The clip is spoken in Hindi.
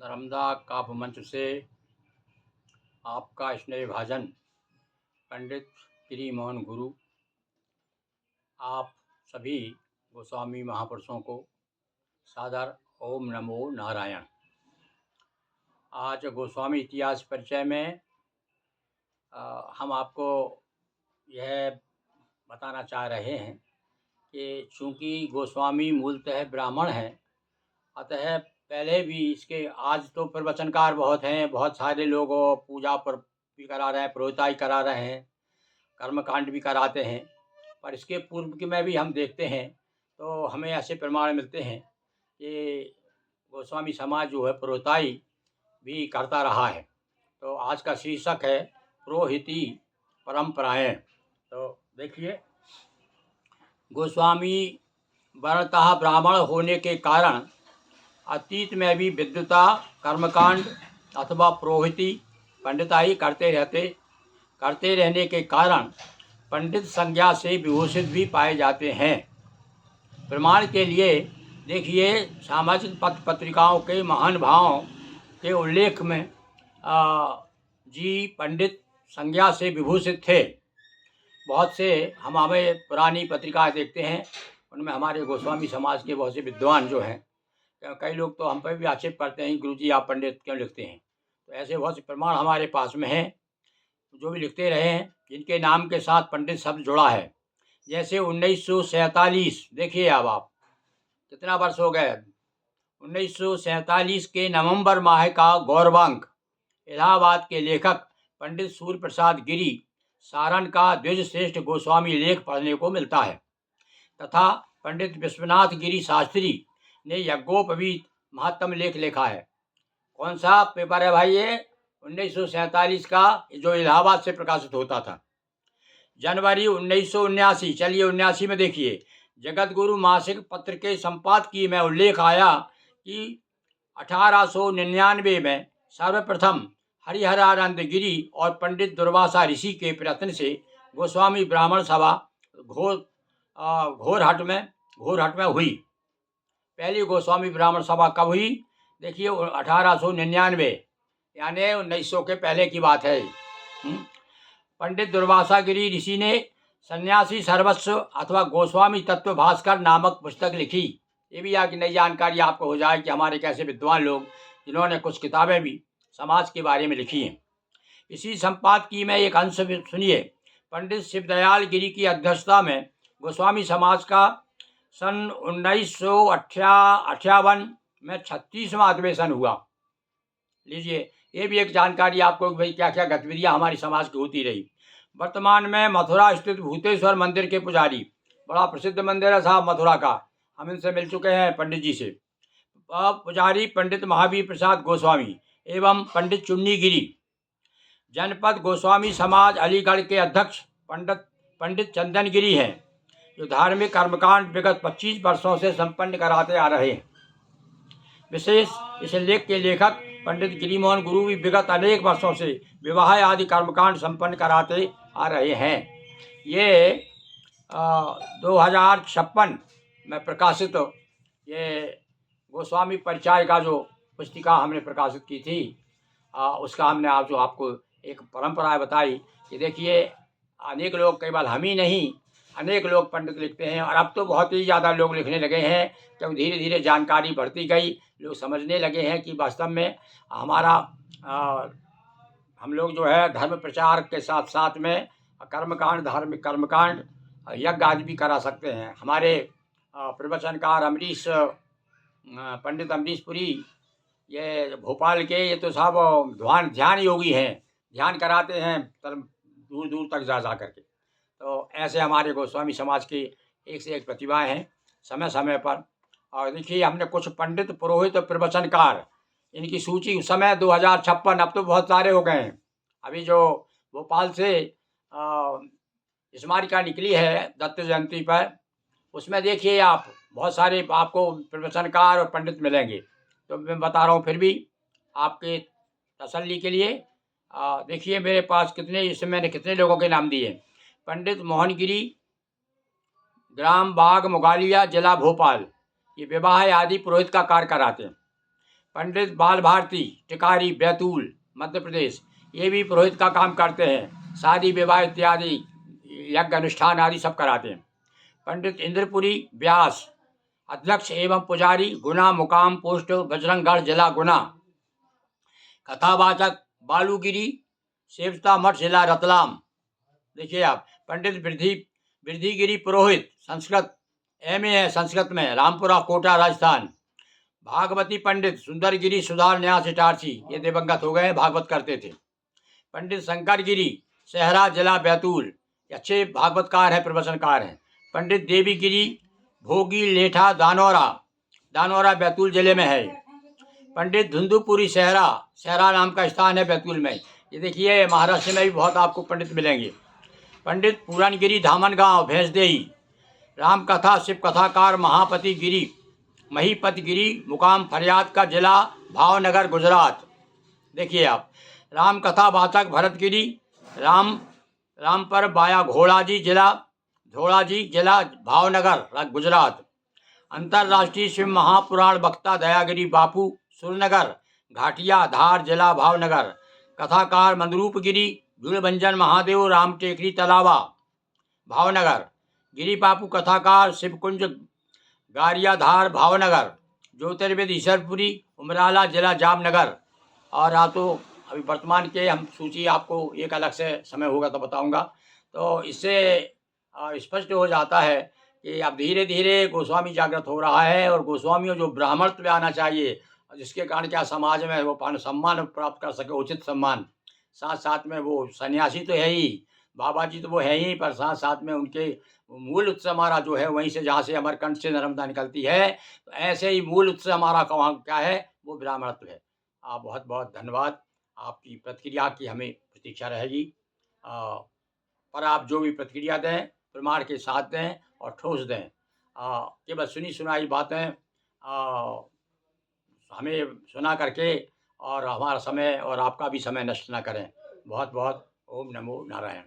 नर्मदा काव्य मंच से आपका स्नेह भाजन पंडित गिरी मोहन गुरु आप सभी गोस्वामी महापुरुषों को सादर ओम नमो नारायण। आज गोस्वामी इतिहास परिचय में हम आपको यह बताना चाह रहे हैं कि चूँकि गोस्वामी मूलतः ब्राह्मण हैं, अतः पहले भी इसके आज तो प्रवचनकार बहुत हैं, बहुत सारे लोग पूजा पर भी करा रहे हैं, पुरोहिताई करा रहे हैं, कर्मकांड भी कराते हैं। पर इसके पूर्व के में भी हम देखते हैं तो हमें ऐसे प्रमाण मिलते हैं कि गोस्वामी समाज जो है पुरोहिताई भी करता रहा है। तो आज का शीर्षक है पुरोहिती परंपराएं। तो देखिए, गोस्वामी वर्णतः ब्राह्मण होने के कारण अतीत में भी विद्वता, कर्मकांड अथवा पुरोहिती पंडिताई करते रहने के कारण पंडित संज्ञा से विभूषित भी पाए जाते हैं। प्रमाण के लिए देखिए, सामाजिक पत्र पत्रिकाओं के महानुभावों के उल्लेख में जी पंडित संज्ञा से विभूषित थे। बहुत से हमें पुरानी पत्रिकाएं देखते हैं, उनमें हमारे गोस्वामी समाज के बहुत से विद्वान जो हैं, कई लोग तो हम पर भी आक्षेप करते हैं, गुरुजी आप पंडित क्यों लिखते हैं। तो ऐसे बहुत से प्रमाण हमारे पास में हैं जो भी लिखते रहे हैं, जिनके नाम के साथ पंडित शब्द जुड़ा है। जैसे 1947, देखिए अब आप कितना वर्ष हो गए। 1947 के नवंबर माह का गौरवांक इलाहाबाद के लेखक पंडित सूर्य प्रसाद गिरी सारण का द्विज श्रेष्ठ गोस्वामी लेख पढ़ने को मिलता है। तथा पंडित विश्वनाथ गिरी शास्त्री ने यज्ञोपवीत महात्म लेख लिखा है। कौन सा पेपर है भाई ये? 1947 का, जो इलाहाबाद से प्रकाशित होता था। जनवरी 1979, चलिए 79 में देखिए, जगत गुरु मासिक पत्र के संपादकीय में उल्लेख आया कि 1899 में सर्वप्रथम हरिहरानंद गिरी और पंडित दुर्वासा ऋषि के प्रयत्न से गोस्वामी ब्राह्मण सभा घोरहट में हुई। पहली गोस्वामी ब्राह्मण सभा कब हुई? देखिए 1899, यानी 1900 के पहले की बात है। पंडित दुर्वासा गिरी ऋषि ने सन्यासी सर्वस्व अथवा गोस्वामी तत्व भास्कर नामक पुस्तक लिखी। ये भी एक नई जानकारी आपको हो जाए कि हमारे कैसे विद्वान लोग जिन्होंने कुछ किताबें भी समाज के बारे में लिखी हैं। इसी संपादकीय में एक अंश सुनिए। पंडित शिवदयाल गिरी की अध्यक्षता में गोस्वामी समाज का सन 1958 में 36वां अधिवेशन हुआ। लीजिए, ये भी एक जानकारी आपको, भाई क्या क्या गतिविधियाँ हमारी समाज की होती रही। वर्तमान में मथुरा स्थित भूतेश्वर मंदिर के पुजारी, बड़ा प्रसिद्ध मंदिर है साहब मथुरा का, हम इनसे मिल चुके हैं पंडित जी से। पुजारी पंडित महावीर प्रसाद गोस्वामी एवं पंडित चुन्नी गिरी। जनपद गोस्वामी समाज अलीगढ़ के अध्यक्ष पंडित चंदन गिरी हैं, जो धार्मिक कर्मकांड विगत 25 वर्षों से संपन्न कराते आ रहे हैं। विशेष इस लेख के लेखक पंडित गिरी मोहन गुरु भी विगत अनेक वर्षों से विवाह आदि कर्मकांड संपन्न कराते आ रहे हैं। ये 2056 में प्रकाशित ये गोस्वामी परिचय का जो पुस्तिका हमने प्रकाशित की थी, उसका हमने आपको एक परंपरा बताई कि देखिए, अनेक लोग, केवल हम ही नहीं, अनेक लोग पंडित लिखते हैं, और अब तो बहुत ही ज़्यादा लोग लिखने लगे हैं। जब धीरे धीरे जानकारी बढ़ती गई, लोग समझने लगे हैं कि वास्तव में हमारा हम लोग जो है धर्म प्रचार के साथ साथ में कर्मकांड, धार्मिक कर्मकांड, यज्ञ आदि भी करा सकते हैं। हमारे प्रवचनकार पंडित अमरीश पुरी, ये भोपाल के, ये तो साहब ध्यान योगी हैं, ध्यान कराते हैं दूर दूर तक जा करके। तो ऐसे हमारे गोस्वामी समाज की एक से एक प्रतिभाएं हैं समय समय पर। और देखिए, हमने कुछ पंडित, पुरोहित और प्रवचनकार, इनकी सूची उस समय 2056, अब तो बहुत सारे हो गए हैं। अभी जो भोपाल से स्मारिका निकली है दत्त जयंती पर, उसमें देखिए आप बहुत सारे आपको प्रवचनकार और पंडित मिलेंगे। तो मैं बता रहा हूँ फिर भी आपके तसल्ली के लिए। देखिए मेरे पास इसमें मैंने कितने लोगों के नाम दिए। पंडित मोहन गिरी, ग्राम बाग मुगालिया, जिला भोपाल, ये विवाह आदि पुरोहित का कार्य कराते हैं। पंडित बाल भारती टिकारी बैतूल मध्य प्रदेश, ये भी पुरोहित का काम करते हैं। शादी विवाह इत्यादि यज्ञ अनुष्ठान आदि सब कराते हैं। पंडित इंद्रपुरी व्यास अध्यक्ष एवं पुजारी, गुना मुकाम पोस्ट बजरंगगढ़ जिला गुना। कथावाचक बालूगिरी सेवता मठ जिला रतलाम। देखिए आप, पंडित वृद्धिगिरी पुरोहित संस्कृत MA है संस्कृत में, रामपुरा कोटा राजस्थान। भागवती पंडित सुंदरगिरी सुधार न्यास इटारसी, ये दिवंगत हो गए, भागवत करते थे। पंडित शंकरगिरी सहरा जिला बैतूल, अच्छे भागवतकार हैं, प्रवचनकार हैं। पंडित देवीगिरी भोगी लेठा दानौरा बैतूल जिले में है। पंडित धुंधुपुरी सहरा नाम का स्थान है बैतूल में। ये देखिए महाराष्ट्र में भी बहुत आपको पंडित मिलेंगे। पंडित पूरनगिरी धामनगांव भैंसदेही, रामकथा शिव कथाकार महापति गिरी महीपति गिरी मुकाम फरियाद का जिला भावनगर गुजरात। देखिए आप, रामकथा वाचक भरतगिरी रामपर बाया घोड़ाजी जिला भावनगर गुजरात। अंतर्राष्ट्रीय शिव महापुराण वक्ता दयागिरी बापू सुरनगर घाटिया धार जिला भावनगर। कथाकार मंदरूपगिरी गुणभंजन महादेव राम टेकरी तलावा भावनगर। गिरी बापू कथाकार शिवकुंज गारिया धार भावनगर। ज्योतिर्विद ईश्वरपुरी उमराला जिला जामनगर। और तो अभी वर्तमान के हम सूची आपको एक अलग से समय होगा तो बताऊंगा। तो इससे स्पष्ट हो जाता है कि अब धीरे धीरे गोस्वामी जागृत हो रहा है, और गोस्वामियों जो ब्राह्मणत्व में आना चाहिए, जिसके कारण क्या समाज में वो सम्मान प्राप्त कर सके, उचित सम्मान। साथ साथ में वो सन्यासी तो है ही, बाबा जी तो वो है ही, पर साथ साथ में उनके मूल उत्स हमारा जो है वहीं से, जहाँ से अमरकंठ से नर्मदा निकलती है, तो ऐसे ही मूल उत्स हमारा वहाँ क्या है, वो ब्राह्मणत्व है। आप बहुत बहुत धन्यवाद। आपकी प्रतिक्रिया की हमें प्रतीक्षा रहेगी, पर आप जो भी प्रतिक्रिया दें प्रमाण के साथ दें और ठोस दें। केवल सुनी सुनाई बातें हमें सुना करके और हमारा समय और आपका भी समय नष्ट ना करें। बहुत बहुत ओम नमो नारायण।